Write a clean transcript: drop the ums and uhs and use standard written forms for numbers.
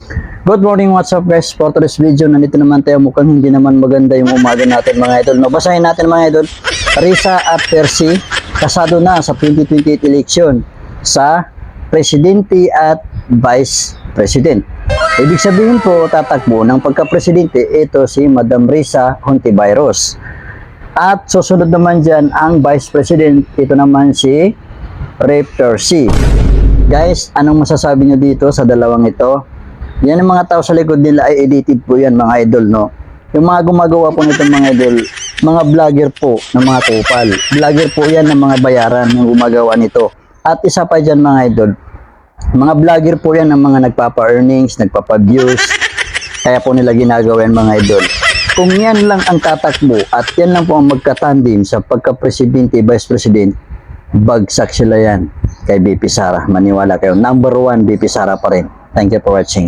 Good morning, what's up guys? For today's video, nandito naman tayo. Mukhang hindi naman maganda yung umaga natin mga idol. No, basahin natin mga idol. Risa at Percy, kasado na sa 2028 election sa Presidente at Vice President. Ibig sabihin po, tatakbo ng pagka-presidente, ito si Madam Risa Hontiveros. At susunod naman dyan ang Vice President, ito naman si Rep. Percy. Guys, anong masasabi nyo dito sa dalawang ito? Yan ang mga tao sa likod nila ay edited po yan mga idol, no? Yung mga gumagawa po nitong mga idol, mga vlogger po ng mga kupal. Vlogger po yan ng mga bayaran yung gumagawa nito. At isa pa dyan mga idol, mga vlogger po yan ng mga nagpapa-earnings, nagpapa-views. Kaya po nila ginagawa yan mga idol. Kung yan lang ang tatakbo at yan lang po ang magkatandim sa pagka-presidente, vice president, bagsak sila yan kay BP Sara. Maniwala kayo. Number 1, BP Sara pa rin. Thank you for watching.